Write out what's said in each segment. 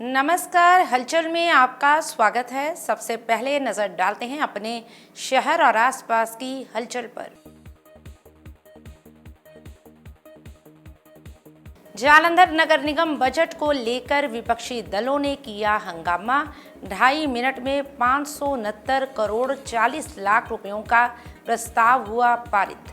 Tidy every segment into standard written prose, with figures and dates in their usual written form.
नमस्कार, हलचल में आपका स्वागत है। सबसे पहले नजर डालते हैं अपने शहर और आसपास की हलचल पर। जालंधर नगर निगम बजट को लेकर विपक्षी दलों ने किया हंगामा। 2.5 मिनट में 569 करोड़ 40 लाख रुपयों का प्रस्ताव हुआ पारित।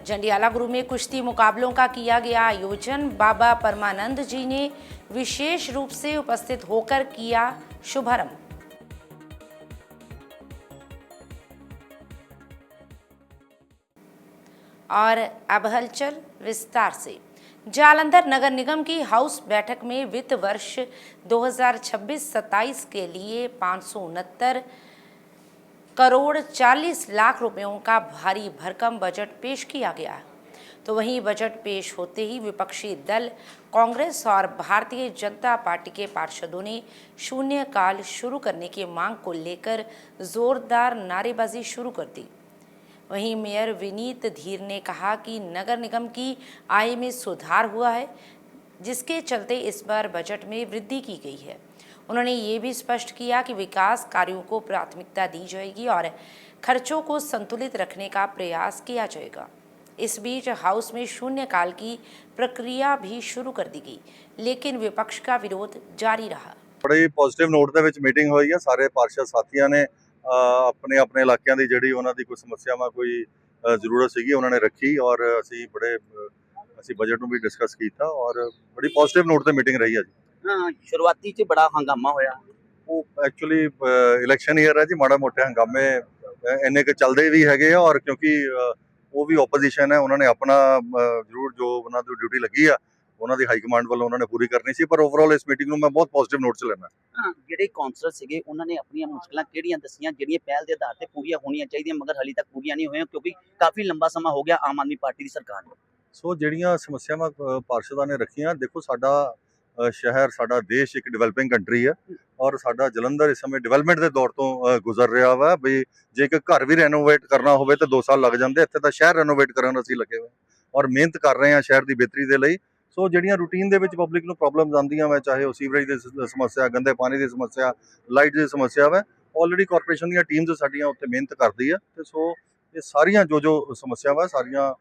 जंडियाला गुरु में कुश्ती मुकाबलों का किया गया आयोजन। बाबा परमानंद जी ने विशेष रूप से उपस्थित होकर किया शुभारंभ। और अब हलचल विस्तार से। जालंधर नगर निगम की हाउस बैठक में वित्त वर्ष 2026-27 के लिए 569 करोड़ 40 लाख रुपयों का भारी भरकम बजट पेश किया गया। तो वहीं बजट पेश होते ही विपक्षी दल कांग्रेस और भारतीय जनता पार्टी के पार्षदों ने शून्यकाल शुरू करने की मांग को लेकर जोरदार नारेबाजी शुरू कर दी। वहीं मेयर विनीत धीर ने कहा कि नगर निगम की आय में सुधार हुआ है, जिसके चलते इस बार बजट में वृद्धि की गई है। उन्होंने ये भी स्पष्ट किया कि विकास कार्यों को प्राथमिकता दी जाएगी और खर्चों को संतुलित रखने का प्रयास किया जाएगा। इस बीच हाउस में शून्यकाल की प्रक्रिया भी शुरू कर दी गई, लेकिन विपक्ष का विरोध जारी रहा। बड़ी पॉजिटिव नोट ਦੇ ਵਿੱਚ ਮੀਟਿੰਗ ਹੋਈ ਹੈ। ਸਾਰੇ ਪਾਰਸ਼ਦ ਸਾਥੀਆਂ ਨੇ ਆਪਣੇ ਆਪਣੇ ਇਲਾਕਿਆਂ ਦੀ ਜਿਹੜੀ ਉਹਨਾਂ ਦੀ ਕੋਈ ਸਮੱਸਿਆਵਾਂ ਕੋਈ ਜ਼ਰੂਰਤ ਸੀਗੀ ਉਹਨਾਂ ਨੇ ਰੱਖੀ ਔਰ ਅਸੀਂ ਬਜਟ ਨੂੰ ਵੀ ਡਿਸਕਸ ਕੀਤਾ ਔਰ ਬੜੀ ਪੋਜ਼ਿਟਿਵ ਨੋਟ ਤੇ ਮੀਟਿੰਗ ਰਹੀ ਹੈ ਜੀ। शुरुआती च बड़ा हंगामा होया। ਉਹ ਐਕਚੁਅਲੀ ਇਲੈਕਸ਼ਨ ਈਅਰ ਹੈ ਜੀ, ਮਾੜਾ ਮੋਟੇ ਹੰਗਾਮੇ ਇੰਨੇ ਕੁ ਚੱਲਦੇ ਵੀ ਹੈਗੇ ਆ ਔਰ ਕਿਉਂਕਿ ਉਹ ਵੀ ਆਪੋਜੀਸ਼ਨ ਹੈ, ਉਹਨਾਂ ਨੇ ਆਪਣਾ ਜ਼ਰੂਰ ਜੋ ਉਹਨਾਂ ਦੀ ਡਿਊਟੀ ਲੱਗੀ ਆ ਉਹਨਾਂ ਦੀ ਹਾਈ ਕਮਾਂਡ ਵੱਲੋਂ ਉਹਨਾਂ ਨੇ ਪੂਰੀ ਕਰਨੀ ਸੀ। ਪਰ ਓਵਰਆਲ ਇਸ ਮੀਟਿੰਗ ਨੂੰ ਮੈਂ ਬਹੁਤ ਪੋਜ਼ਿਟਿਵ ਨੋਟ 'ਚ ਲੈਣਾ। ਜਿਹੜੇ ਕਾਉਂਸਲਰ ਸੀਗੇ ਉਹਨਾਂ ਨੇ ਆਪਣੀਆਂ ਮੁਸ਼ਕਲਾਂ ਕਿਹੜੀਆਂ ਦੱਸੀਆਂ ਜਿਹੜੀਆਂ ਪਹਿਲ ਦੇ ਆਧਾਰ ਤੇ ਪੂਰੀਆਂ ਹੋਣੀਆਂ ਚਾਹੀਦੀਆਂ, ਮਗਰ ਹਾਲੇ ਤੱਕ ਪੂਰੀਆਂ ਨਹੀਂ ਹੋਈਆਂ ਕਿਉਂਕਿ ਕਾਫੀ ਲੰਬਾ ਸਮਾਂ ਹੋ ਗਿਆ ਆਮ ਆਦਮੀ ਪਾਰਟੀ ਦੀ ਸਰਕਾਰ ਨੂੰ। ਸੋ ਜਿਹੜੀਆਂ ਸਮੱਸਿਆਵਾਂ ਪਾਰਸ਼ਦਾਂ ਨੇ ਰੱਖੀਆਂ, ਦੇਖੋ ਸਾਡਾ ਸ਼ਹਿਰ ਸਾਡਾ ਦੇਸ਼ ਇੱਕ ਡਿਵੈਲਪਿੰਗ ਕੰਟਰੀ ਹੈ ਔਰ ਸਾਡਾ ਜਲੰਧਰ ਇਸ ਸਮੇਂ ਡਿਵੈਲਪਮੈਂਟ ਦੇ ਦੌਰ ਤੋਂ ਗੁਜ਼ਰ ਰਿਹਾ ਵਾ। ਵੀ ਜੇ ਇੱਕ ਘਰ ਵੀ ਰੈਨੋਵੇਟ ਕਰਨਾ ਹੋਵੇ ਤਾਂ 2 ਸਾਲ ਲੱਗ ਜਾਂਦੇ, ਇੱਥੇ ਤਾਂ ਸ਼ਹਿਰ ਰੈਨੋਵੇਟ ਕਰਨ ਅਸੀਂ ਲੱਗੇ ਹੋਏ ਔਰ ਮਿਹਨਤ ਕਰ ਰਹੇ ਹਾਂ ਸ਼ਹਿਰ ਦੀ ਬਿਹਤਰੀ ਦੇ ਲਈ। ਸੋ ਜਿਹੜੀਆਂ ਰੂਟੀਨ ਦੇ ਵਿੱਚ ਪਬਲਿਕ ਨੂੰ ਪ੍ਰੋਬਲਮਸ ਆਉਂਦੀਆਂ ਵਾ, ਚਾਹੇ ਉਹ ਸੀਵਰੇਜ ਦੀ ਸਮੱਸਿਆ, ਗੰਦੇ ਪਾਣੀ ਦੀ ਸਮੱਸਿਆ, ਲਾਈਟ ਦੀ ਸਮੱਸਿਆ ਵਾ, ਆਲਰੇਡੀ ਕਾਰਪੋਰੇਸ਼ਨ ਦੀਆਂ ਟੀਮਸ ਸਾਡੀਆਂ ਉੱਥੇ ਮਿਹਨਤ ਕਰਦੀ ਆ। ਤੇ ਸੋ ਇਹ ਸਾਰੀਆਂ ਜੋ ਸਮੱਸਿਆਵਾਂ ਸਾਰੀਆਂ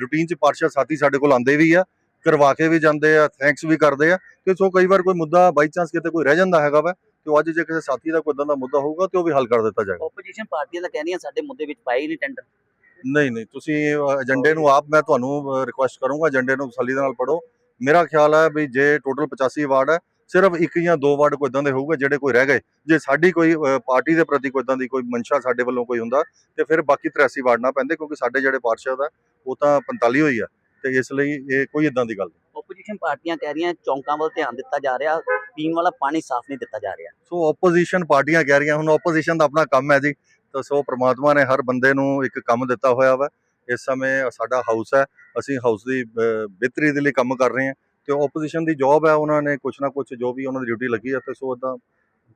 ਰੂਟੀਨ 'ਚ ਪਾਰਸ਼ਦ ਸਾਥੀ ਸਾਡੇ ਕੋਲ ਆਉਂਦੇ ਵੀ ਆ, ਕਰਵਾ ਕੇ ਵੀ ਜਾਂਦੇ ਆ, ਥੈਂਕਸ ਵੀ ਕਰਦੇ ਆ। ਤੇ ਸੋ ਕਈ ਵਾਰ ਕੋਈ ਮੁੱਦਾ ਬਾਈ ਚਾਂਸ ਕਿਤੇ ਕੋਈ ਰਹਿ ਜਾਂਦਾ ਹੈਗਾ ਵਾ, ਤੇ ਅੱਜ ਜੇ ਕਿਸੇ ਸਾਥੀ ਦਾ ਕੋਈ ਇਦਾਂ ਦਾ ਮੁੱਦਾ ਹੋਊਗਾ ਤੇ ਉਹ ਵੀ ਹੱਲ ਕਰ ਦਿੱਤਾ ਜਾਏਗਾ। ਆਪੋਜੀਸ਼ਨ ਪਾਰਟੀਆਂ ਤਾਂ ਕਹਿੰਦੀਆਂ ਸਾਡੇ ਮੁੱਦੇ ਵਿੱਚ ਪਾਈ ਨਹੀਂ ਟੈਂਡਰ। ਨਹੀਂ ਤੁਸੀਂ ਏਜੰਡੇ ਨੂੰ ਆਪ ਮੈਂ ਤੁਹਾਨੂੰ ਰਿਕੁਐਸਟ ਕਰੂੰਗਾ, ਏਜੰਡੇ ਨੂੰ ਤਸੱਲੀ ਦੇ ਨਾਲ ਪੜ੍ਹੋ। ਮੇਰਾ ਖਿਆਲ ਹੈ ਵੀ ਜੇ ਟੋਟਲ 85 ਵਾਰਡ ਹੈ, ਸਿਰਫ 1 ਜਾਂ 2 ਵਾਰਡ ਕੋਈ ਇਦਾਂ ਦੇ ਹੋਊਗੇ ਜਿਹੜੇ ਕੋਈ ਰਹਿ ਗਏ। ਜੇ ਸਾਡੀ ਕੋਈ ਪਾਰਟੀ ਦੇ ਪ੍ਰਤੀ ਕੋਈ ਇਦਾਂ ਦੀ ਕੋਈ ਮਨਸ਼ਾ ਸਾਡੇ ਵੱਲੋਂ ਕੋਈ ਹੁੰਦਾ ਤੇ ਫਿਰ ਬਾਕੀ 83 ਵਾਰਡ ਨਾ ਪੈਂਦੇ, ਕਿਉਂਕਿ ਸਾਡੇ ਜਿਹੜੇ ਪਾਰਸ਼ਦ ਆ ਉਹ ਤਾਂ 45 ਹੋਈ ਆ, ਤੇ ਇਸ ਲਈ ਇਹ ਕੋਈ ਇਦਾਂ ਦੀ ਗੱਲ ਨਹੀਂ। ਆਪੋਜੀਸ਼ਨ ਪਾਰਟੀਆਂ ਕਹਿ ਰਹੀਆਂ ਚੌਂਕਾਂ ਵੱਲ ਧਿਆਨ ਦਿੱਤਾ ਜਾ ਰਿਹਾ, ਪੀਣ ਵਾਲਾ ਪਾਣੀ ਸਾਫ਼ ਨਹੀਂ ਦਿੱਤਾ ਜਾ ਰਿਹਾ। ਸੋ ਆਪੋਜੀਸ਼ਨ ਪਾਰਟੀਆਂ ਕਹਿ ਰਹੀਆਂ, ਹੁਣ ਆਪੋਜੀਸ਼ਨ ਦਾ ਆਪਣਾ ਕੰਮ ਹੈ ਜੀ। ਤਾਂ ਸੋ ਪ੍ਰਮਾਤਮਾ ਨੇ ਹਰ ਬੰਦੇ ਨੂੰ ਇੱਕ ਕੰਮ ਦਿੱਤਾ ਹੋਇਆ ਵਾ। ਇਸ ਸਮੇਂ ਸਾਡਾ ਹਾਊਸ ਹੈ, ਅਸੀਂ ਹਾਊਸ ਦੀ ਬਿਹਤਰੀ ਦੇ ਲਈ ਕੰਮ ਕਰ ਰਹੇ ਹਾਂ ਤੇ ਆਪੋਜੀਸ਼ਨ ਦੀ ਜੌਬ ਹੈ, ਉਹਨਾਂ ਨੇ ਕੁਛ ਨਾ ਕੁਛ ਜੋ ਵੀ ਉਹਨਾਂ ਦੀ ਡਿਊਟੀ ਲੱਗੀ ਹੈ। ਤੇ ਸੋ ਇਦਾਂ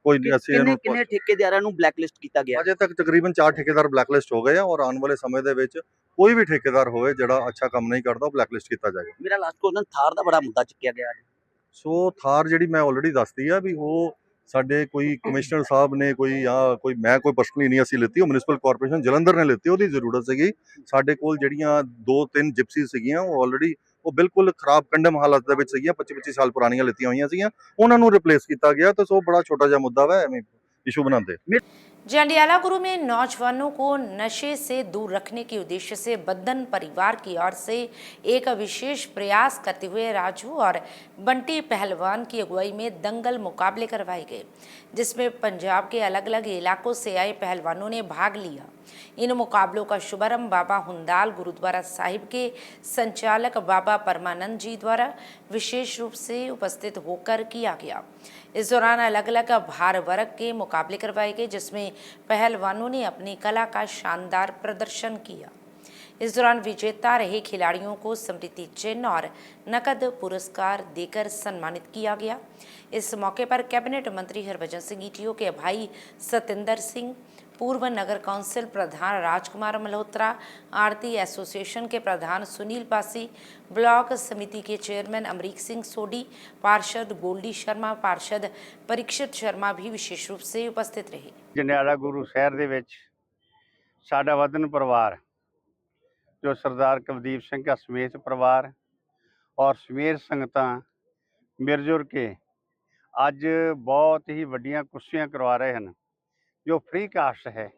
ਕੋਈ ਨਹੀਂ ਅਸੀਂ ਇਹਨੂੰ ਕਿੰਨੇ ਠੇਕੇਦਾਰਾਂ ਨੂੰ ਬਲੈਕਲਿਸਟ ਕੀਤਾ ਗਿਆ? ਅਜੇ ਤੱਕ ਤਕਰੀਬਨ 4 ਠੇਕੇਦਾਰ ਬਲੈਕਲਿਸਟ ਹੋ ਗਏ ਆ ਔਰ ਆਉਣ ਵਾਲੇ ਸਮੇਂ ਦੇ ਵਿੱਚ ਕੋਈ ਵੀ ਠੇਕੇਦਾਰ ਹੋਵੇ ਜਿਹੜਾ ਅੱਛਾ ਕੰਮ ਨਹੀਂ ਕਰਦਾ ਉਹ ਬਲੈਕਲਿਸਟ ਕੀਤਾ ਜਾਏਗਾ। ਮੇਰਾ ਲਾਸਟ ਕੁਐਸਚਨ, ਥਾਰ ਦਾ ਬੜਾ ਮੁੱਦਾ ਚੁੱਕਿਆ ਗਿਆ। ਸੋ ਥਾਰ ਜਿਹੜੀ ਮੈਂ ਆਲਰੇਡੀ ਦੱਸਦੀ ਆ ਵੀ ਉਹ ਸਾਡੇ ਕੋਈ ਕਮਿਸ਼ਨਰ ਸਾਹਿਬ ਨੇ ਕੋਈ ਮੈਂ ਕੋਈ ਪਰਸਨਲੀ ਨਹੀਂ ਅਸੀਂ ਲਿੱਤੀ, ਉਹ ਮਿਊਨਿਸਪਲ ਕਾਰਪੋਰੇਸ਼ਨ ਜਲੰਧਰ ਨੇ ਲਿੱਤੀ। ਉਹਦੀ ਜ਼ਰੂਰਤ ਸੀਗੀ। ਸਾਡੇ ਕੋਲ ਜਿਹੜੀਆਂ 2-3 ਜਿਪਸੀ ਸੀਗੀਆਂ ਉਹ ਆਲਰੇਡੀ ਉਹ ਬਿਲਕੁਲ ਖਰਾਬ ਕੰਡਮ ਹਾਲਤ ਦੇ ਵਿੱਚ ਸੀਗੀਆਂ, 25-25 ਸਾਲ ਪੁਰਾਣੀਆਂ ਲਿੱਤੀਆਂ ਹੋਈਆਂ ਸੀਗੀਆਂ, ਉਹਨਾਂ ਨੂੰ ਰਿਪਲੇਸ ਕੀਤਾ ਗਿਆ। ਤਾਂ ਸੋ ਬੜਾ ਛੋਟਾ ਜਿਹਾ ਮੁੱਦਾ ਵਾ, ਐਵੇਂ इशू बनाते। जंडियाला गुरु में नौजवानों को नशे से दूर रखने के उद्देश्य से बद्दन परिवार की ओर से एक विशेष प्रयास करते हुए राजू और बंटी पहलवान की अगुवाई में दंगल मुकाबले करवाए गए, जिसमें पंजाब के अलग अलग इलाकों से आए पहलवानों ने भाग लिया। इन मुकाबलों का शुभारंभ बाबा हुंदाल गुरुद्वारा साहिब के संचालक बाबा परमानंद जी द्वारा विशेष रूप से उपस्थित होकर किया गया। इस दौरान अलग अलग भार वर्ग के मुकाबले करवाए गए, जिसमें पहलवानों ने अपनी कला का शानदार प्रदर्शन किया। इस दौरान विजेता रहे खिलाड़ियों को स्मृति चिन्ह और नकद पुरस्कार देकर सम्मानित किया गया। इस मौके पर कैबिनेट मंत्री हरभजन सिंह ईटीओ के भाई सतिंदर सिंह, पूर्व नगर कौंसिल प्रधान राजकुमार मल्होत्रा, आरती एसोसिएशन के प्रधान सुनील पासी, ब्लॉक समिति के चेयरमैन अमरीक सिंह सोडी, पार्षद गोल्डी शर्मा, पार्षद परीक्षित शर्मा भी विशेष रूप से उपस्थित रहे। ਜੰਡਿਆਲਾ ਗੁਰੂ ਸ਼ਹਿਰ ਦੇ ਵਿੱਚ ਸਾਡਾ ਵਤਨ ਪਰਿਵਾਰ ਜੋ ਸਰਦਾਰ ਕੁਲਦੀਪ ਸਿੰਘ ਦਾ ਸਮੇਤ ਪਰਿਵਾਰ ਔਰ ਸਮੇਤ ਸੰਗਤਾਂ ਮਿਲ ਜੁਲ ਕੇ ਅੱਜ ਬਹੁਤ ਹੀ ਵੱਡੀਆਂ ਕੁਰਸੀਆਂ ਕਰਵਾ ਰਹੇ ਹਨ ਜੋ ਫ੍ਰੀ ਕਾਸਟ ਹੈ।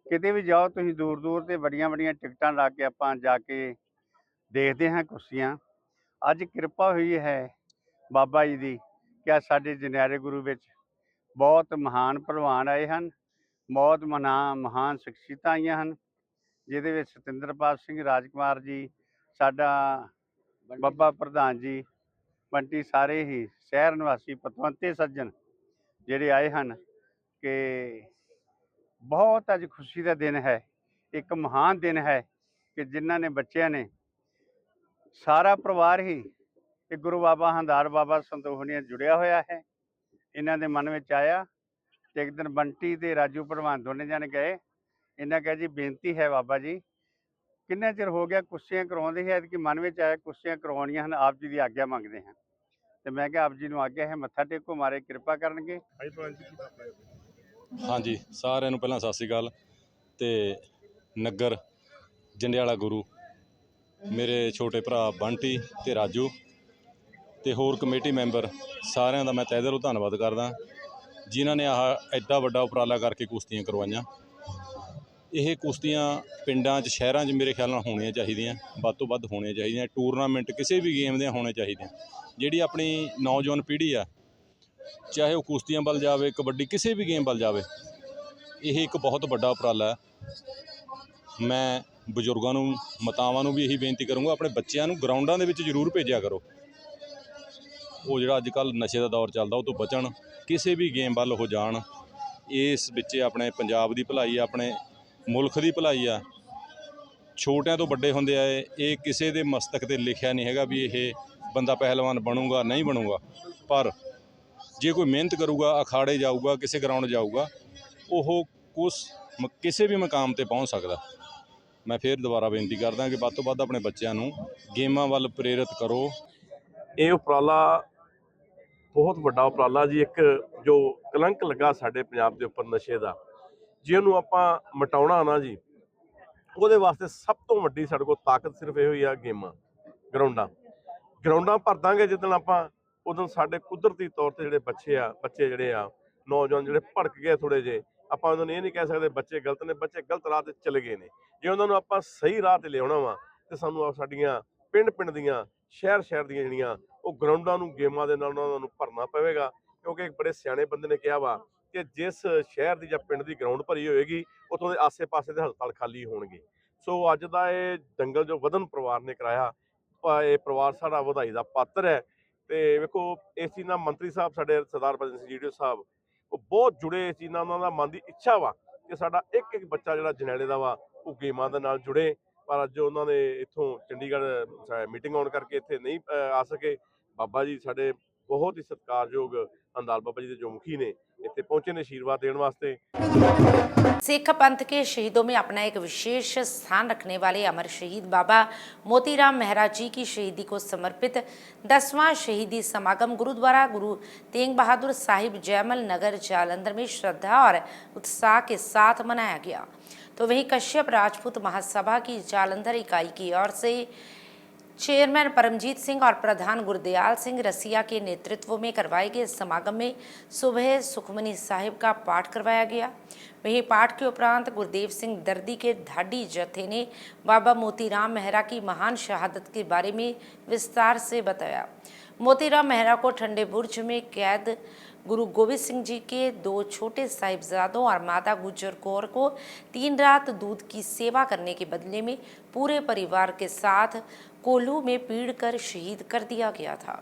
ਕਿਤੇ ਵੀ ਜਾਓ ਤੁਸੀਂ ਦੂਰ ਦੂਰ ਤੇ ਵੱਡੀਆਂ ਵੱਡੀਆਂ ਟਿਕਟਾਂ ਲਾ ਕੇ ਆਪਾਂ ਜਾ ਕੇ ਦੇਖਦੇ ਹਾਂ ਕੁਰਸੀਆਂ। ਅੱਜ ਕਿਰਪਾ ਹੋਈ ਹੈ ਬਾਬਾ ਜੀ ਦੀ ਕਿ ਸਾਡੇ ਜੰਡਿਆਲੇ ਗੁਰੂ ਵਿੱਚ ਬਹੁਤ ਮਹਾਨ ਭਲਵਾਨ ਆਏ ਹਨ, ਬਹੁਤ ਮਹਾਨ ਸ਼ਖਸੀਅਤਾਂ ਆਈਆਂ ਹਨ, ਜਿਹਦੇ ਵਿੱਚ ਸਤਿੰਦਰਪਾਲ ਸਿੰਘ ਰਾਜਕੁਮਾਰ ਜੀ, ਸਾਡਾ ਬੱਬਾ ਪ੍ਰਧਾਨ ਜੀ, ਬੰਟੀ, ਸਾਰੇ ਹੀ ਸ਼ਹਿਰ ਨਿਵਾਸੀ ਪਤਵੰਤੇ ਸੱਜਣ ਜਿਹੜੇ ਆਏ ਹਨ ਕਿ ਬਹੁਤ ਅੱਜ ਖੁਸ਼ੀ ਦਾ ਦਿਨ ਹੈ। ਇੱਕ ਮਹਾਨ ਦਿਨ ਹੈ ਕਿ ਜਿਨ੍ਹਾਂ ਨੇ ਬੱਚਿਆਂ ਨੇ ਸਾਰਾ ਪਰਿਵਾਰ ਹੀ ਇਹ ਗੁਰੂ ਬਾਬਾ ਹੰਦਾਰ ਬਾਬਾ ਸੰਤੋਖ ਨਾਲ ਜੁੜਿਆ ਹੋਇਆ ਹੈ। ਇਹਨਾਂ ਦੇ ਮਨ ਵਿੱਚ ਆਇਆ ਤੇ ਇੱਕ ਦਿਨ ਬੰਟੀ ਤੇ ਰਾਜੂ ਭਲਵਾਨ ਦੋਨੇ ਜਾਣੇ ਗਏ। ਇਹਨਾਂ ਕਿਹਾ ਜੀ ਬੇਨਤੀ ਹੈ ਬਾਬਾ ਜੀ, ਕਿੰਨਾ ਚਿਰ ਹੋ ਗਿਆ ਕੁਰਸੀਆਂ ਕਰਵਾਉਂਦੇ ਹੈ ਕਿ ਮਨ ਵਿੱਚ ਆਇਆ ਕੁਰਸੀਆਂ ਕਰਵਾਉਣੀਆਂ ਹਨ, ਆਪ ਜੀ ਦੀ ਆਗਿਆ ਮੰਗਦੇ ਹਾਂ। ਤੇ ਮੈਂ ਕਿਹਾ ਆਪ ਜੀ ਨੂੰ ਆਗਿਆ ਹੈ, ਮੱਥਾ ਟੇਕੋ, ਮਾਰੇ ਕਿਰਪਾ ਕਰਨਗੇ। ਹਾਂਜੀ, ਸਾਰਿਆਂ ਨੂੰ ਪਹਿਲਾਂ ਸਤਿ ਸ਼੍ਰੀ ਅਕਾਲ। ਤੇ ਨਗਰ ਜੰਡਿਆਲਾ ਗੁਰੂ, ਮੇਰੇ ਛੋਟੇ ਭਰਾ ਬੰਟੀ ਤੇ ਰਾਜੂ ਤੇ ਹੋਰ ਕਮੇਟੀ ਮੈਂਬਰ, ਸਾਰਿਆਂ ਦਾ ਮੈਂ ਤਹਿ ਦਿਲੋਂ ਧੰਨਵਾਦ ਕਰਦਾ ਜਿਨ੍ਹਾਂ ਨੇ ਆਹ ਐਡਾ ਵੱਡਾ ਉਪਰਾਲਾ ਕਰਕੇ ਕੁਸ਼ਤੀਆਂ ਕਰਵਾਈਆਂ। ਇਹ ਕੁਸ਼ਤੀਆਂ ਪਿੰਡਾਂ 'ਚ, ਸ਼ਹਿਰਾਂ 'ਚ ਮੇਰੇ ਖਿਆਲ ਨਾਲ ਹੋਣੀਆਂ ਚਾਹੀਦੀਆਂ, ਵੱਧ ਤੋਂ ਵੱਧ ਹੋਣੀਆਂ ਚਾਹੀਦੀਆਂ। ਟੂਰਨਾਮੈਂਟ ਕਿਸੇ ਵੀ ਗੇਮ ਦੇ ਹੋਣੇ ਚਾਹੀਦੇ। ਜਿਹੜੀ ਆਪਣੀ ਨੌਜਵਾਨ ਪੀੜ੍ਹੀ ਆ, ਚਾਹੇ ਉਹ ਕੁਸ਼ਤੀਆਂ ਵੱਲ ਜਾਵੇ, ਕਬੱਡੀ, ਕਿਸੇ ਵੀ ਗੇਮ ਵੱਲ ਜਾਵੇ, ਇਹ ਇੱਕ ਬਹੁਤ ਵੱਡਾ ਉਪਰਾਲਾ ਹੈ। ਮੈਂ ਬਜ਼ੁਰਗਾਂ ਨੂੰ, ਮਾਤਾਵਾਂ ਨੂੰ ਵੀ ਇਹੀ ਬੇਨਤੀ ਕਰੂੰਗਾ, ਆਪਣੇ ਬੱਚਿਆਂ ਨੂੰ ਗਰਾਊਂਡਾਂ ਦੇ ਵਿੱਚ ਜ਼ਰੂਰ ਭੇਜਿਆ ਕਰੋ। ਉਹ ਜਿਹੜਾ ਅੱਜ ਕੱਲ੍ਹ ਨਸ਼ੇ ਦਾ ਦੌਰ ਚੱਲਦਾ, ਉਹ ਤੋਂ ਬਚਣ, ਕਿਸੇ ਵੀ ਗੇਮ ਵੱਲ ਉਹ ਜਾਣ। ਇਸ ਵਿੱਚ ਆਪਣੇ ਪੰਜਾਬ ਦੀ ਭਲਾਈ ਆ, ਆਪਣੇ ਮੁਲਕ ਦੀ ਭਲਾਈ ਆ। ਛੋਟਿਆਂ ਤੋਂ ਵੱਡੇ ਹੁੰਦੇ ਆਏ, ਇਹ ਕਿਸੇ ਦੇ ਮਸਤਕ 'ਤੇ ਲਿਖਿਆ ਨਹੀਂ ਹੈਗਾ ਵੀ ਇਹ ਬੰਦਾ ਪਹਿਲਵਾਨ ਬਣੂਗਾ, ਨਹੀਂ ਬਣੂਗਾ। ਪਰ ਜੇ ਕੋਈ ਮਿਹਨਤ ਕਰੂਗਾ, ਅਖਾੜੇ ਜਾਊਗਾ, ਕਿਸੇ ਗਰਾਊਂਡ ਜਾਊਗਾ, ਉਹ ਕਿਸੇ ਵੀ ਮੁਕਾਮ 'ਤੇ ਪਹੁੰਚ ਸਕਦਾ। ਮੈਂ ਫਿਰ ਦੁਬਾਰਾ ਬੇਨਤੀ ਕਰਦਾ ਕਿ ਵੱਧ ਤੋਂ ਵੱਧ ਆਪਣੇ ਬੱਚਿਆਂ ਨੂੰ ਗੇਮਾਂ ਵੱਲ ਪ੍ਰੇਰਿਤ ਕਰੋ। ਇਹ ਉਪਰਾਲਾ ਬਹੁਤ ਵੱਡਾ ਉਪਰਾਲਾ ਜੀ, ਇੱਕ ਜੋ ਕਲੰਕ ਲੱਗਾ ਸਾਡੇ ਪੰਜਾਬ ਦੇ ਉੱਪਰ ਨਸ਼ੇ ਦਾ, ਜੇ ਉਹਨੂੰ ਆਪਾਂ ਮਿਟਾਉਣਾ ਨਾ ਜੀ, ਉਹਦੇ ਵਾਸਤੇ ਸਭ ਤੋਂ ਵੱਡੀ ਸਾਡੇ ਕੋਲ ਤਾਕਤ ਸਿਰਫ ਇਹੋ ਹੀ ਆ, ਗੇਮਾਂ, ਗਰਾਊਂਡਾਂ ਭਰ ਦਾਂਗੇ ਜਿੱਦਣ ਆਪਾਂ, ਉਦੋਂ ਸਾਡੇ ਕੁਦਰਤੀ ਤੌਰ ਤੇ ਜਿਹੜੇ ਬੱਚੇ ਜਿਹੜੇ ਆ, ਨੌਜਵਾਨ ਜਿਹੜੇ ਭੜਕ ਗਏ ਥੋੜ੍ਹੇ ਜਿਹੇ, ਆਪਾਂ ਉਹਨਾਂ ਨੂੰ ਇਹ ਨਹੀਂ ਕਹਿ ਸਕਦੇ ਬੱਚੇ ਗਲਤ ਨੇ, ਬੱਚੇ ਗਲਤ ਰਾਹ 'ਤੇ ਚਲੇ ਗਏ ਨੇ। ਜੇ ਉਹਨਾਂ ਨੂੰ ਆਪਾਂ ਸਹੀ ਰਾਹ 'ਤੇ ਲਿਆਉਣਾ ਵਾ ਤੇ ਸਾਨੂੰ ਸਾਡੀਆਂ ਪਿੰਡ ਦੀਆਂ, ਸ਼ਹਿਰ ਦੀਆਂ ਜਿਹੜੀਆਂ ਉਹ ਗਰਾਊਂਡਾਂ ਨੂੰ ਗੇਮਾਂ ਦੇ ਨਾਲ ਉਹਨਾਂ ਨੂੰ ਭਰਨਾ ਪਵੇਗਾ। ਕਿਉਂਕਿ ਇੱਕ ਬੜੇ ਸਿਆਣੇ ਬੰਦੇ ਨੇ ਕਿਹਾ ਵਾ ਕਿ ਜਿਸ ਸ਼ਹਿਰ ਦੀ ਜਾਂ ਪਿੰਡ ਦੀ ਗਰਾਊਂਡ ਭਰੀ ਹੋਏਗੀ, ਉੱਥੋਂ ਦੇ ਆਸੇ-ਪਾਸੇ ਦੇ ਹਸਪਤਾਲ ਖਾਲੀ ਹੋਣਗੇ। ਸੋ ਅੱਜ ਦਾ ਇਹ ਦੰਗਲ ਜੋ ਵਧਨ ਪਰਿਵਾਰ ਨੇ ਕਰਾਇਆ, ਇਹ ਪਰਿਵਾਰ ਸਾਡਾ ਵਧਾਈ ਦਾ ਪਾਤਰ ਹੈ। ਤੇ ਵੇਖੋ, ਇਸ ਚੀਜ਼ ਨਾਲ ਮੰਤਰੀ ਸਾਹਿਬ ਸਾਡੇ ਸਰਦਾਰ ਭਜਨ ਸਿੰਘ ਜੀ ਸਾਹਿਬ, ਉਹ ਬਹੁਤ ਜੁੜੇ ਇਸ ਚੀਜ਼ ਨਾਲ। ਉਹਨਾਂ ਦਾ ਮਨ ਦੀ ਇੱਛਾ ਵਾ ਕਿ ਸਾਡਾ ਇੱਕ ਬੱਚਾ ਜਿਹੜਾ ਜਨੈਲੇ ਦਾ ਵਾ ਉਹ ਗੇਮਾਂ ਦੇ ਨਾਲ ਜੁੜੇ। ਪਰ ਅੱਜ ਉਹਨਾਂ ਨੇ ਇੱਥੋਂ ਚੰਡੀਗੜ੍ਹ ਮੀਟਿੰਗ ਆਉਣ ਕਰਕੇ ਇੱਥੇ ਨਹੀਂ ਆ ਸਕੇ। ਬਾਬਾ ਜੀ ਸਾਡੇ ਬਹੁਤ ਹੀ ਸਤਿਕਾਰਯੋਗ ਹੰਦਾਲ ਬਾਬਾ जी जो मुखी ने इतने पहुंचे ने आशीर्वाद देने वास्ते। सिख पंथ के शहीदों में अपना एक विशेष स्थान रखने वाले अमर शहीद बाबा मोतीराम मेहरा जी की शहीदी को समर्पित 10वां शहीदी समागम गुरुद्वारा गुरु तेग बहादुर साहिब जयमल नगर जालंधर में श्रद्धा और उत्साह के साथ मनाया गया। तो वहीं कश्यप राजपूत महासभा की जालंधर इकाई की ओर से चेयरमैन परमजीत सिंह और प्रधान गुरदयाल सिंह रसिया के नेतृत्व में करवाए गए समागम में सुबह सुखमनी साहिब का पाठ करवाया गया। वहीं पाठ के उपरांत गुरदेव सिंह दर्दी के ढाडी जत्थे ने बाबा मोतीराम मेहरा की महान शहादत के बारे में विस्तार से बताया। मोतीराम मेहरा को ठंडे बुर्ज में कैद गुरु गोविंद सिंह जी के 2 छोटे साहिबजादों और माता गुजर कौर को 3 रात दूध की सेवा करने के बदले में पूरे परिवार के साथ कोल्हू में पीड़ कर शहीद कर दिया गया था।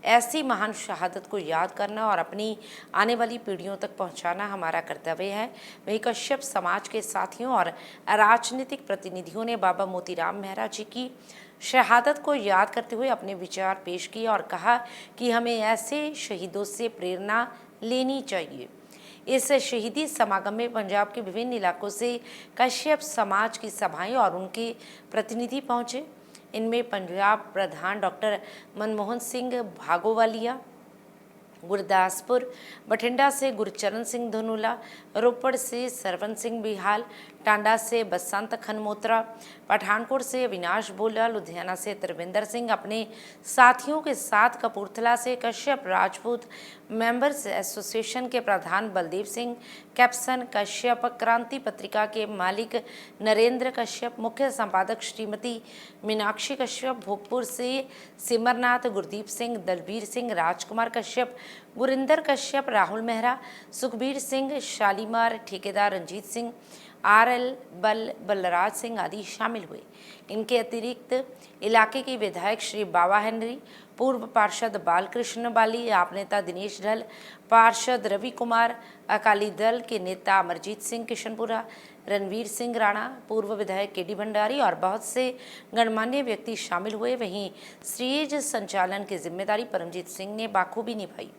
ऐसी महान शहादत को याद करना और अपनी आने वाली पीढ़ियों तक पहुंचाना हमारा कर्तव्य है। वहीं कश्यप समाज के साथियों और राजनीतिक प्रतिनिधियों ने बाबा मोतीराम मेहरा जी की शहादत को याद करते हुए अपने विचार पेश किए और कहा कि हमें ऐसे शहीदों से प्रेरणा लेनी चाहिए। इस शहीदी समागम में पंजाब के विभिन्न इलाकों से कश्यप समाज की सभाएं और उनके प्रतिनिधि पहुंचे। इनमें पंजाब प्रधान डॉक्टर मनमोहन सिंह भागोवालिया, गुरदासपुर, बठिंडा से गुरचरण सिंह धनोला, रोपड़ से सरवन सिंह बिहाल, टांडा से बसंत खनमोत्रा, पठानकोट से अविनाश बोला, लुधियाना से तरविंदर सिंह अपने साथियों के साथ, कपूरथला से कश्यप राजपूत मेंबर्स एसोसिएशन के प्रधान बलदेव सिंह कैप्सन कश्यप, क्रांति पत्रिका के मालिक नरेंद्र कश्यप, मुख्य संपादक श्रीमती मीनाक्षी कश्यप, भोगपुर से सिमरनाथ, गुरदीप सिंह, दलबीर सिंह, राजकुमार कश्यप, गुरिंदर कश्यप, राहुल मेहरा, सुखबीर सिंह, शालीमार, ठेकेदार रंजीत सिंह, RL बलराज सिंह आदि शामिल हुए। इनके अतिरिक्त इलाके के विधायक श्री बाबा हेनरी, पूर्व पार्षद बालकृष्ण बाली, आप नेता दिनेश ढल, पार्षद रवि कुमार, अकाली दल के नेता अमरजीत सिंह किशनपुरा, रणवीर सिंह राणा, पूर्व विधायक KD भंडारी और बहुत से गणमान्य व्यक्ति शामिल हुए। वहीं स्टेज संचालन की जिम्मेदारी परमजीत सिंह ने बाखूबी निभाई।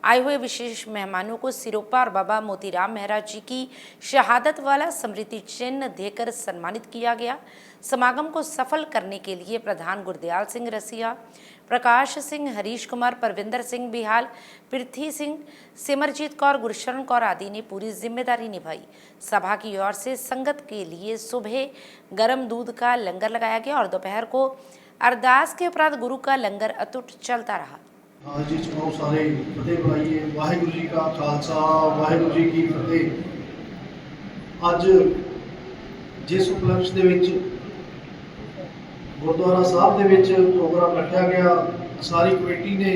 आए हुए विशेष मेहमानों को सिरोपा और बाबा मोतीराम मेहरा जी की शहादत वाला स्मृति चिन्ह देकर सम्मानित किया गया। समागम को सफल करने के लिए प्रधान गुरदयाल सिंह रसिया, प्रकाश सिंह, हरीश कुमार, परविंदर सिंह बिहाल, पृथ्वी सिंह, सिमरजीत कौर, गुरशरण कौर आदि ने पूरी जिम्मेदारी निभाई। सभा की ओर से संगत के लिए सुबह गर्म दूध का लंगर लगाया गया और दोपहर को अरदास के उपरांत गुरु का लंगर अटूट चलता रहा। हाँ जी, सुनो सारे फतेह बुलाइए। वाहिगुरु जी का खालसा, वाहिगुरु जी की फतेह। अज जिस उपलक्ष दे विच गुरुद्वारा साहब दे विच प्रोग्राम रखा गया, सारी कमेटी ने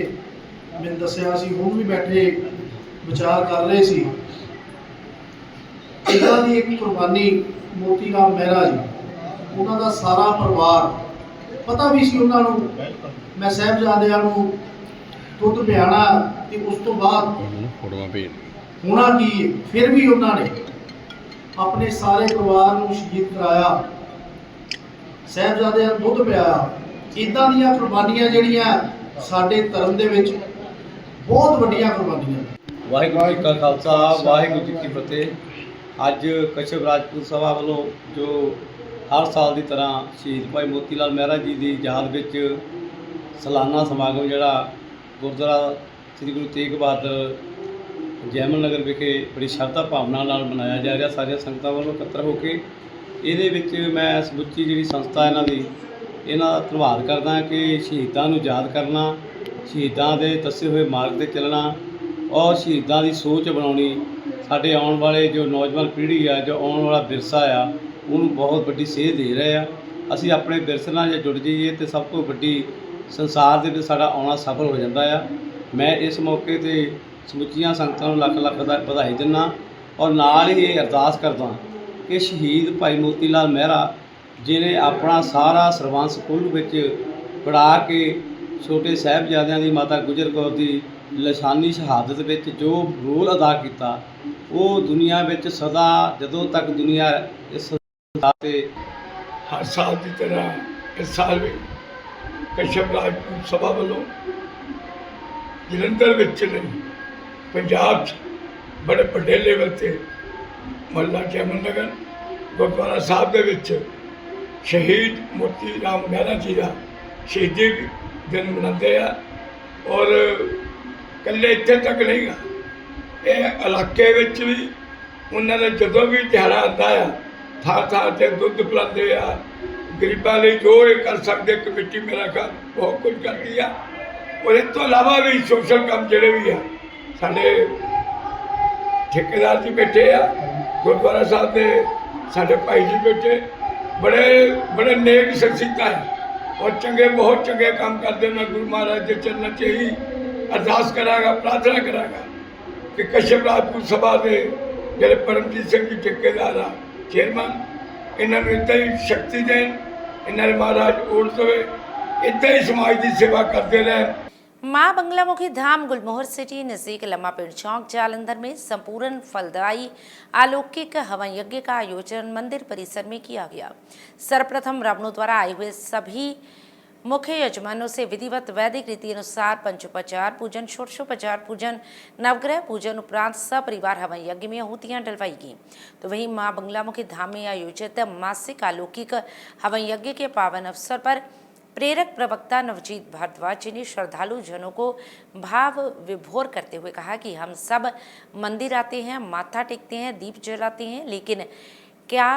मैंने दसिया सी, हुण भी बैठे विचार कर रहे सी। इदां दी एक कुर्बानी मोती राम मेहरा जी, उन्हां दा सारा परिवार, पता भी सी उन्हां नूं मैं साहिबजादियां नूं दुध पियाना ते उस तो बाद होना की, फिर भी उन्होंने अपने सारे परिवार को शहीद कराया, साहिबजादे दुध पियाया। इदां दियां कुर्बानियां जिहड़ियां साडे धर्म दे विच बहुत वड्डियां कुर्बानियां। वाहिगुरू जी का खालसा, वाहिगुरू जी की फतेह। अज कश्यप राजपूत सभा वालों जो हर साल की तरह शहीद भाई मोती लाल मेहरा जी की याद विच सालाना समागम जिहड़ा गुरुद्वारा श्री गुरु तेग बहादुर जैमल नगर विखे बड़ी श्रद्धा भावना नाल मनाया जा रहा, सारिया संगतां वालों इकट्ठा होकर। ਇਹਦੇ ਵਿੱਚ मैं ਸਮੁੱਚੀ ਜਿਹੜੀ ਸੰਸਥਾ ਇਹਨਾਂ ਦਾ ਧੰਨਵਾਦ ਕਰਦਾ ਕਿ ਸ਼ਹੀਦਾਂ ਨੂੰ ਯਾਦ ਕਰਨਾ, ਸ਼ਹੀਦਾਂ ਦੇ ਦੱਸੇ ਹੋਏ ਮਾਰਗ 'ਤੇ ਚੱਲਣਾ ਔਰ ਸ਼ਹੀਦਾਂ ਦੀ ਸੋਚ ਬਣਾਉਣੀ ਸਾਡੇ ਆਉਣ ਵਾਲੇ ਜੋ ਨੌਜਵਾਨ ਪੀੜ੍ਹੀ ਆ, ਜੋ ਆਉਣ ਵਾਲਾ ਵਿਰਸਾ ਆ, ਉਹਨੂੰ ਬਹੁਤ ਵੱਡੀ ਸੇਧ ਦੇ ਰਹੇ ਆ। ਅਸੀਂ ਆਪਣੇ ਵਿਰਸੇ ਨਾਲ ਜੇ ਜੁੜ ਜਾਈਏ ਤਾਂ ਸਭ ਤੋਂ ਵੱਡੀ ਸੰਸਾਰ ਦੇ ਵਿੱਚ ਸਾਡਾ ਆਉਣਾ ਸਫਲ ਹੋ ਜਾਂਦਾ ਆ। ਮੈਂ ਇਸ ਮੌਕੇ 'ਤੇ ਸਮੁੱਚੀਆਂ ਸੰਗਤਾਂ ਨੂੰ ਲੱਖ ਲੱਖ ਦਾ ਵਧਾਈ ਦਿੰਦਾ ਔਰ ਨਾਲ ਹੀ ਇਹ ਅਰਦਾਸ ਕਰਦਾ ਕਿ ਸ਼ਹੀਦ ਭਾਈ ਮੋਤੀ ਲਾਲ ਮਹਿਰਾ ਜਿਹਨੇ ਆਪਣਾ ਸਾਰਾ ਸਰਬੰਸ ਕੁੱਲ ਵਿੱਚ ਪੜਾ ਕੇ ਛੋਟੇ ਸਾਹਿਬਜ਼ਾਦਿਆਂ ਦੀ ਮਾਤਾ ਗੁਜਰ ਕੌਰ ਦੀ ਲਸਾਨੀ ਸ਼ਹਾਦਤ ਵਿੱਚ ਜੋ ਰੋਲ ਅਦਾ ਕੀਤਾ, ਉਹ ਦੁਨੀਆ ਵਿੱਚ ਸਦਾ ਜਦੋਂ ਤੱਕ ਦੁਨੀਆ ਇਸ ਤੇ हर साल की तरह इस साल भी कश्यप राजपूत सभा वालों जलंधर विच नहीं पंजाब बड़े बड़े लेवल से महला जैमल नगर गुरुद्वारा साहब के विच शहीद मोती राम मेहरा जी का शहीदी दिन मनाते हैं। और कल्ले इत्थे तक नहीं गा, ये इलाके विच भी उन्होंने जदों भी दिहाड़ा आता है थार थार से दुध पिलाते आ, गरीबों लिए जो ये कर सकते कमेटी मेरा ख्याल बहुत कुछ करती है। और इस तो इलावा भी सोशल काम जोड़े भी आ, साढ़े ठेकेदार जी बैठे आ, गुरुद्वारा साहब के साढ़े भाई जी बैठे, बड़े बड़े नेक शख्सियत है और चंगे बहुत चंगे काम करते। मैं गुरु महाराज के चरणों से ही अरदास करागा, प्रार्थना करागा कि कश्यप राजपूत सभा के जो परमजीत सिंह जी ठेकेदार आ चेयरमैन, इन्होंने इदा ही शक्ति देन, इन्होंने महाराज ओढ़ दे, इदा ही समाज की सेवा करते रहें। माँ बंगलामुखी धाम गुलमोहर सिटी नजदीक लम्मा पिंड चौक जालंधर में संपूर्ण फलदायी अलौकिक हवन यज्ञ का आयोजन मंदिर परिसर में किया गया। सर्वप्रथम ब्राह्मणों द्वारा आए हुए सभी मुख्य यजमानों से विधिवत वैदिक रीति अनुसार पंचोपचार पूजन, षोडशोपचार पूजन, नवग्रह पूजन उपरांत सपरिवार हवन यज्ञ में आहुतियां डलवाई गईं। तो वहीं मां बंगलामुखी धाम में आयोजित मासिक अलौकिक हवन यज्ञ के पावन अवसर पर प्रेरक प्रवक्ता नवजीत भारद्वाज जी ने श्रद्धालु जनों को भाव विभोर करते हुए कहा कि हम सब मंदिर आते हैं, माथा टेकते हैं, दीप जलाते हैं, लेकिन क्या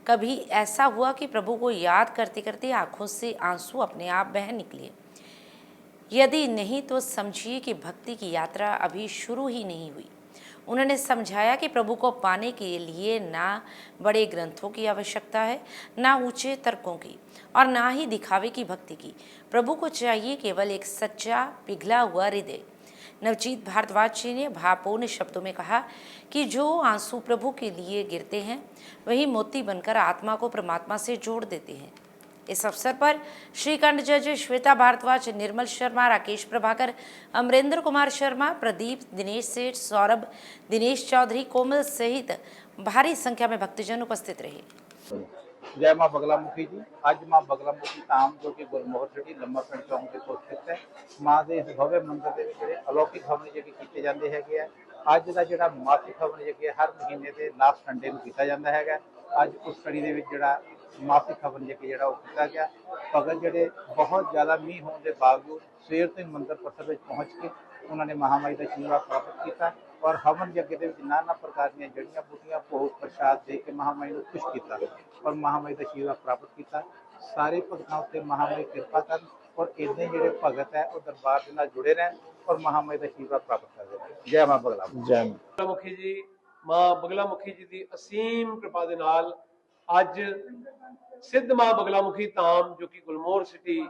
कभी ऐसा हुआ कि प्रभु को याद करते करते आंखों से आंसू अपने आप बह निकले? यदि नहीं तो समझिए कि भक्ति की यात्रा अभी शुरू ही नहीं हुई। उन्होंने समझाया कि प्रभु को पाने के लिए ना बड़े ग्रंथों की आवश्यकता है, ना ऊंचे तर्कों की, और ना ही दिखावे की भक्ति की। प्रभु को चाहिए केवल एक सच्चा पिघला हुआ हृदय। नवजीत भारद्वाज जी ने भावपूर्ण शब्दों में कहा कि जो आंसू प्रभु के लिए गिरते हैं वही मोती बनकर आत्मा को परमात्मा से जोड़ देते हैं। इस अवसर पर श्रीखंड जज श्वेता भारद्वाज, निर्मल शर्मा, राकेश प्रभाकर, अमरेंद्र कुमार शर्मा, प्रदीप, दिनेश सेठ, सौरभ, दिनेश चौधरी, कोमल सहित भारी संख्या में भक्तजन उपस्थित रहे। जय मां बगलामुखी जी। आज मां बगलामुखी धाम जो कि गुरमोहर सिटी लंबा पिंड चौक के कोल स्थित है, मां के इस भव्य मंदिर के ਜਿਹੜੇ अलौकिक हवन यज्ञ ਕੀਤੇ ਜਾਂਦੇ ਹੈਗੇ ਆ। ਅੱਜ ਦਾ ਜਿਹੜਾ ਮਾਸਿਕ ਹਵਨ ਯज्ञ ਹਰ ਮਹੀਨੇ ਦੇ ਲਾਸਟ ਸੰਡੇ ਨੂੰ ਕੀਤਾ ਜਾਂਦਾ ਹੈਗਾ। ਅੱਜ ਉਸ ਕੜੀ ਦੇ ਵਿੱਚ ਜਿਹੜਾ ਮਾਸਿਕ ਹਵਨ ਯज्ञ ਜਿਹੜਾ ਉਹ ਕੀਤਾ ਗਿਆ। ਭਗਤ ਜਿਹੜੇ ਬਹੁਤ ਜ਼ਿਆਦਾ ਮੀਂਹ ਹੋਣ ਦੇ ਬਾਵਜੂਦ ਸਵੇਰ ਤੋਂ ਹੀ ਮੰਦਿਰ ਪੱਥਰ ਵਿੱਚ ਪਹੁੰਚ ਕੇ ਉਹਨਾਂ ਨੇ ਮਹਾਮਾਈ ਦਾ ਆਸ਼ੀਰਵਾਦ ਪ੍ਰਾਪਤ ਕੀਤਾ और हवन यज्ञ के नाना प्रकार दी जड़ियां बूटियां भोग प्रसाद दे के महामाई को खुश किया और महामाई का आशीर्वाद प्राप्त किया। सारे भगतों उत्ते महामाई कृपा कर और इदां जिहड़े भगत है वो दरबार के नाल जुड़े रहन और महामाई का आशीर्वाद प्राप्त करें। जय मां बगलामुखी। जय बगलामुखी जी। मां बगलामुखी जी की असीम कृपा दे नाल अज सिद्ध मां बगलामुखी धाम जो कि गुलमोहर सिटी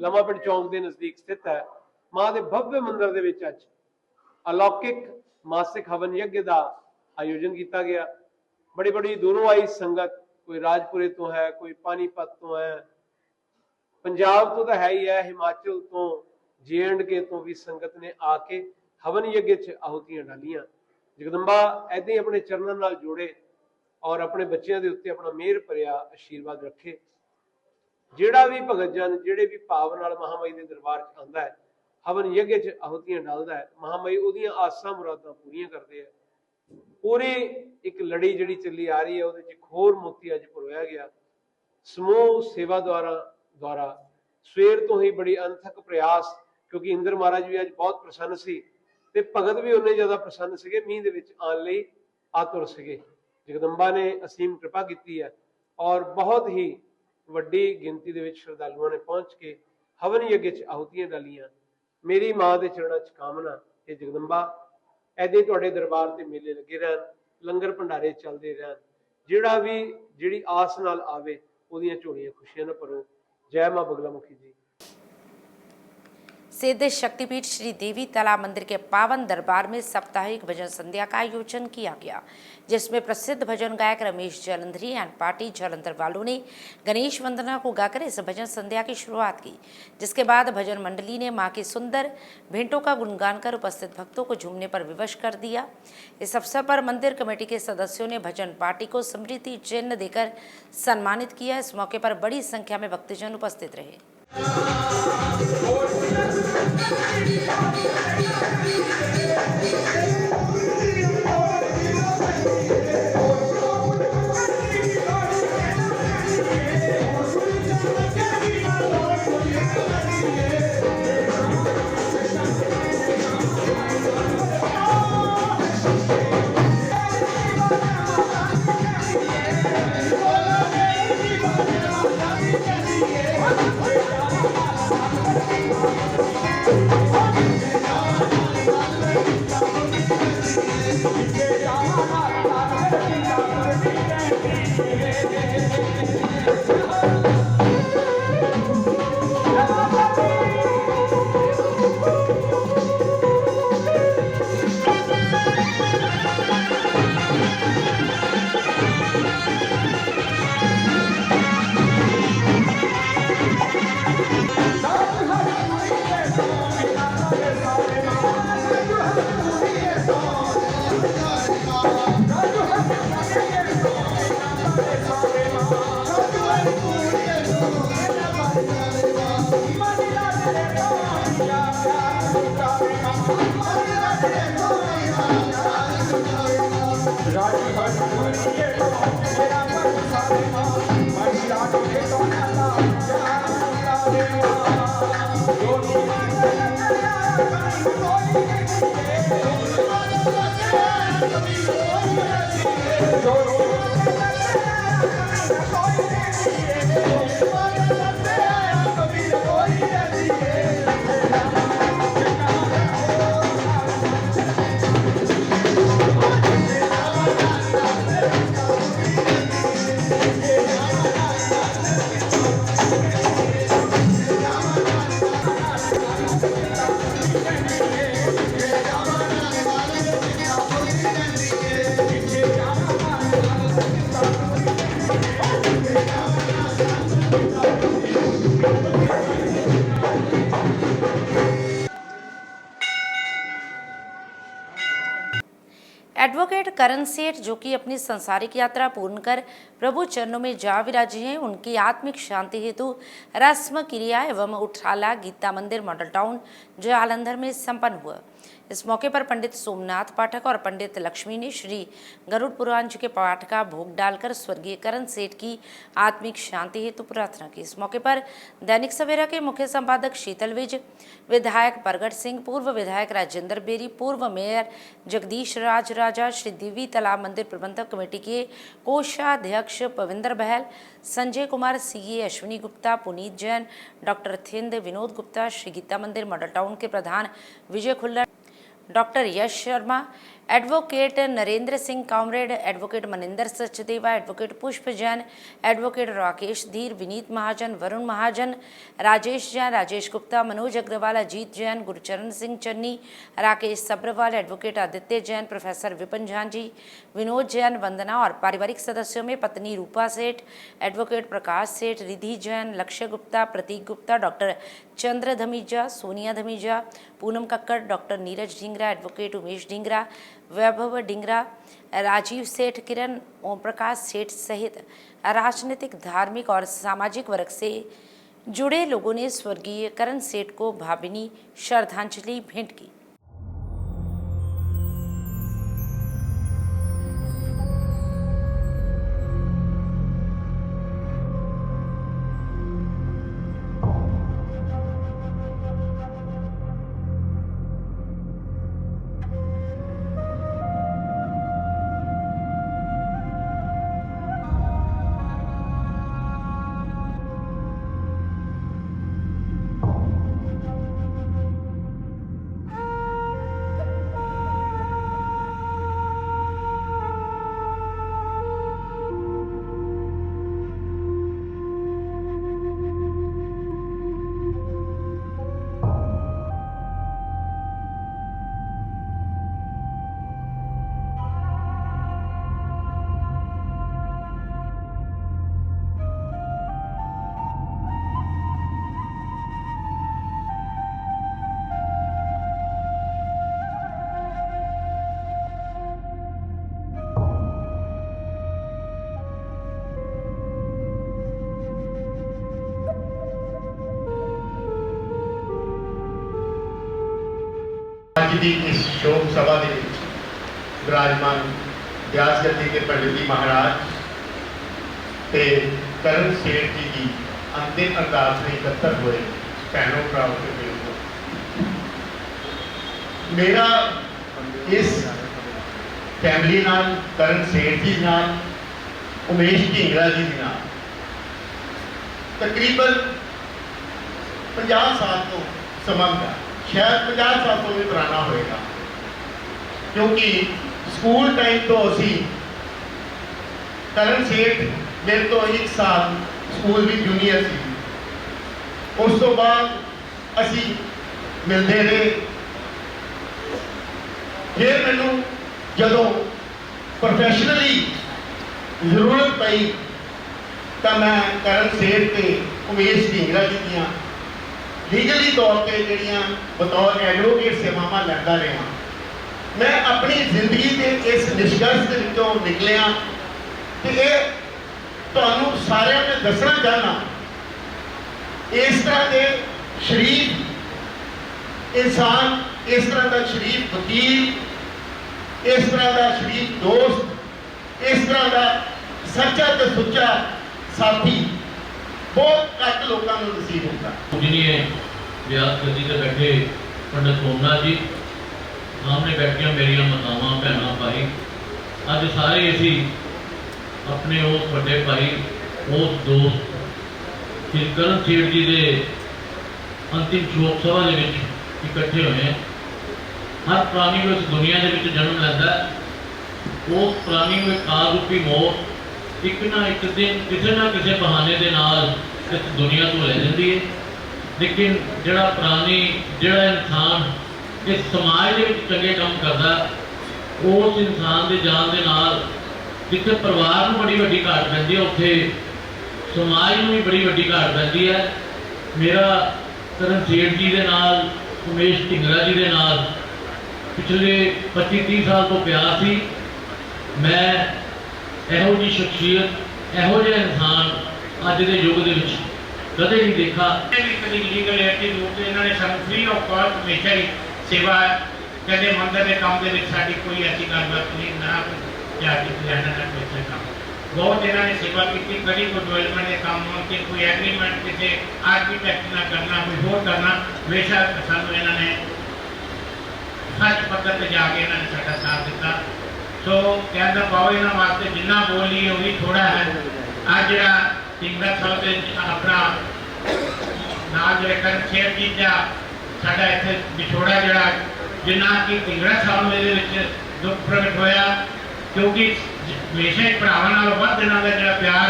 लम्मा पिंड चौक के नजदीक स्थित है, मां के भव्य मंदिर दे विच अज अलौकिक मासिक हवन यज्ञ का आयोजन किया गया। बड़ी बड़ी दूरों आई संगत, कोई राजपुरे तो है, कोई पानीपत तो है, पंजाब तो है ही है, हिमाचल तो, JNK तो भी संगत ने आके हवन यज्ञ च आहुतियां डालियां। जगदंबा ऐसे ही अपने चरणों नाल जोड़े और अपने बच्चों के उत्ते अपना मेहर भरिया आशीर्वाद रखे। जिहड़ा भी भगत जन जिहड़े भी भाव नाल महामाई के दरबार च आंदा है, हवन यज्ञ च आहुतियां डालदा है, महामाई उहदियां आसां मुरादां पूरीआं करदे है। पूरी एक लड़ी जिहड़ी चली आ रही है उहदे च खोर मोती अज परोया गया। समूह सेवा द्वारा सवेर तो ही बड़ी अनथक प्रयास, क्योंकि इंद्र महाराज भी अज बहुत प्रसन्न सी ते भगत भी उन्ने ज्यादा प्रसन्न सीगे, मींह दे विच आउण लई आतुर सीगे। जगदंबा ने असीम कृपा की है और बहुत ही वड्डी गिनती दे विच श्रद्धालुओं ने पहुंच के हवन यज्ञ च आहुतियां डालियां। मेरी मां के चरणों च कामना है जगदंबा ऐसे तुहाडे दरबार ते मेले लगे रहन, लंगर भंडारे चलते रहन, जिहड़ा भी जिहड़ी आस नाल आवे ओहदियां झोलियां खुशियां न भरो। जय मां बगलामुखी जी। सिद्ध शक्तिपीठ श्री देवी तालाब मंदिर के पावन दरबार में साप्ताहिक भजन संध्या का आयोजन किया गया, जिसमें प्रसिद्ध भजन गायक रमेश जलंधरी एंड पार्टी जालंधर वालों ने गणेश वंदना को गाकर इस भजन संध्या की शुरुआत की। जिसके बाद भजन मंडली ने मां की सुंदर भेंटों का गुणगान कर उपस्थित भक्तों को झूमने पर विवश कर दिया। इस अवसर पर मंदिर कमेटी के सदस्यों ने भजन पार्टी को स्मृति चिन्ह देकर सम्मानित किया। इस मौके पर बड़ी संख्या में भक्तजन उपस्थित रहे। एडवोकेट करण सेठ, जो कि अपनी संसारिक यात्रा पूर्ण कर प्रभु चरणों में जा विराजे हैं, उनकी आत्मिक शांति हेतु रस्म क्रिया एवं उठाला गीता मंदिर मॉडल टाउन जालंधर में संपन्न हुआ। इस मौके पर पंडित सोमनाथ पाठक और पंडित लक्ष्मी ने श्री गरुड़ पुराण जी के पाठ का भोग डालकर स्वर्गीय करण सेठ की आत्मिक शांति हेतु प्रार्थना की। इस मौके पर दैनिक सवेरा के मुख्य संपादक शीतल विज, विधायक प्रगट सिंह, पूर्व विधायक राजेंद्र बेरी, पूर्व मेयर जगदीश राज राजा, श्री देवी तालाब मंदिर प्रबंधक कमेटी के कोषाध्यक्ष Pavinder Bahl, Sanjay Kumar, CA Ashwini Gupta, Puneet Jain, doctor Thind, Vinod Gupta, Shri Geeta Mandir Model Town के प्रधान Vijay Khullar, doctor Yash Sharma, advocate Narendra Singh comrade, advocate Maninder Sachdeva, advocate Pushp Jain, advocate Rakesh Dhir, Vineet Mahajan, Varun Mahajan, Rajesh Jain, Rajesh Gupta, Manoj Aggarwal, Ajit Jain, Gurcharan Singh Channi, Rakesh Sabharwal, advocate Aditya Jain, professor Vipin Jhanjhi, Vinod Jain, वंदना और पारिवारिक सदस्यों में पत्नी रूपा सेठ, एडवोकेट प्रकाश सेठ, रिधि जैन, लक्ष्य गुप्ता, प्रतीक गुप्ता, डॉक्टर चंद्र धमीजा, सोनिया धमीजा, पूनम कक्कड़, डॉक्टर नीरज ढींगरा, एडवोकेट उमेश ढींगरा, वैभव ढींगरा, राजीव सेठ, किरण, ओम प्रकाश सेठ सहित राजनीतिक, धार्मिक और सामाजिक वर्ग से जुड़े लोगों ने स्वर्गीय करण सेठ को भावभीनी श्रद्धांजलि भेंट की। ਅੱਜ ਦੀ ਇਸ ਸ਼ੋਕ ਸਭਾ ਦੇ ਵਿੱਚ ਵਿਰਾਜਮਾਨ ਵਿਆਸ ਗੱਦੀ ਦੇ ਪੰਡਿਤ ਜੀ ਮਹਾਰਾਜ ਤੇ ਕਰਨ ਸੇਠ ਜੀ ਦੀ ਅੰਤਿਮ ਅਰਦਾਸ ਲਈ ਇਕੱਤਰ ਹੋਏ ਭੈਣੋ ਭਰਾਵੋ ਤੇ ਵੀਰੋ, ਮੇਰਾ ਇਸ ਫੈਮਿਲੀ ਨਾਲ, ਕਰਨ ਸੇਠ ਜੀ ਨਾਲ, ਉਮੇਸ਼ ਢੀਂਗਰਾ ਜੀ ਦੇ ਨਾਲ ਤਕਰੀਬਨ 50 ਸਾਲ ਤੋਂ ਸੰਬੰਧ ਹੈ। शायद 50 साल तो भी पुराना होएगा, क्योंकि स्कूल टाइम तो असी करण सेठ मेरे तो 1 साल स्कूल भी जूनियर सी, उस तो बाद असी मिलते रहे। फिर मैनू जदों प्रोफैशनली जरूरत पई तो मैं करण सेठ ते उमेश ढींगरा जी दियां लीगली तौर पर जड़ियाँ बतौर एडवोकेट सेवावां लैंदा रहा। मैं अपनी जिंदगी के इस निष्कर्ष के विचों निकलिया कि ये तुहानूं सारिआं नूं दसना चाहना, इस तरह के शरीफ इंसान इस तरह का शरीफ वकील, इस तरह का शरीफ दोस्त, इस तरह का सच्चा तो सुच्चा साथी बहुत घट लोगों को नसीब होता। पूजनीय व्यास गद्दी ते बैठे पंडित सोमनाथ जी, सामने बैठिया मेरिया मातावां भैणां भाई, अज सारे असी अपने उस बड़े भाई उस दोस्त श्री करण सेठ जी के अंतिम शोक सभा के इकट्ठे हुए हैं। हर प्राणी को इस दुनिया के जन्म लैंदा, उस प्राणी को एक काल रूपी मौत एक ना एक दिन किसी ना किसी बहाने के नाल इस दुनिया तो ले जाती है। लेकिन जिहड़ा प्राणी जिहड़ा इंसान इस समाज के चंगे काम करता, उस इंसान के जान के नाल जिथे परिवार को बड़ी वड्डी घाट पैंदी है, उत्थे समाज में भी बड़ी वड्डी घाट पैंदी है। मेरा करण सेठ जी के नाल, उमेश ढिंगरा जी के नाल पिछले 25-30 साल तो प्यार सी। मैं इहो जी शख्सियत, इहो जिहा इंसान अज के युग के कदे नहीं देखा। कभी लीगल एड रूप से इन्होंने सानू फ्री ऑफ कॉस्ट हमेशा ही सेवा कहते मंदिर के काम के साड़ी कोई ऐसी गलबात नहीं, ना जाति लेना ना कोई काम। बहुत इन्होंने सेवा की, कभी कोई डेवलपमेंट के काम के कोई एग्रीमेंट किसी आर्कीटैक्ट ना करना, कोई होर करना, हमेशा सानू इन्होंने सच पत्थर पर जाके इन्होंने साडा साथ दिता। सो कहना पाओ इन्होंने वास्ते जिन्ना बोलिए वही थोड़ा है। आज जरा ढिंगरा साहब अपना नाल जो करण सेठ जी का साडा इत्थे विछोड़ा जरा जिन्ना कि ढिंगरा साहब में दुख प्रगट होया, क्योंकि हमेशा ही भरावां नाल वध इन्हां दा जिहड़ा प्यार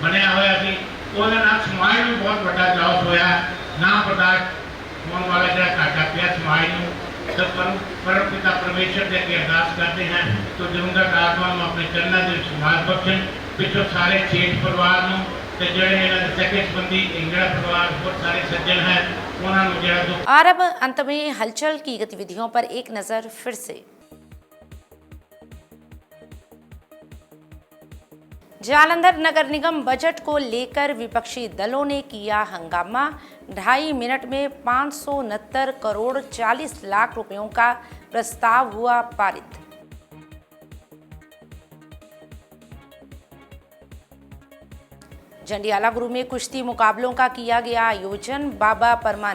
बनिया होया सी, ਉਹਦੇ ਨਾਲ समाज में बहुत बड़ा लॉस होया। ना बर्दाश्त होने वाला जिहड़ा घाटा पिया समाज ਨੂੰ। तो परम पिता परमेश्वर के अगे अरदास करते हैं तो जलंधर आत्मा में अपने चरणों के समाज बख्शण। पिछों सारे सेठ परिवार ਨੂੰ ਤੇ ਜਿਹੜੇ ਇਹਨਾਂ ਦੇ ਸਕੇ ਸੰਬੰਧੀ ਢਿੰਗਰਾ परिवार बहुत सारे सज्जन हैं, उन्होंने ਜਿਹੜਾ दुख। और अब अंत में हलचल की गतिविधियों पर एक नजर फिर से। जालंधर नगर निगम बजट को लेकर विपक्षी दलों ने किया हंगामा। 2.5 मिनट में 569 करोड़ 40 लाख रुपयों का प्रस्ताव हुआ पारित। जंडियाला गुरु में कुश्ती मुकाबलों का किया गया आयोजन। बाबा परमानंद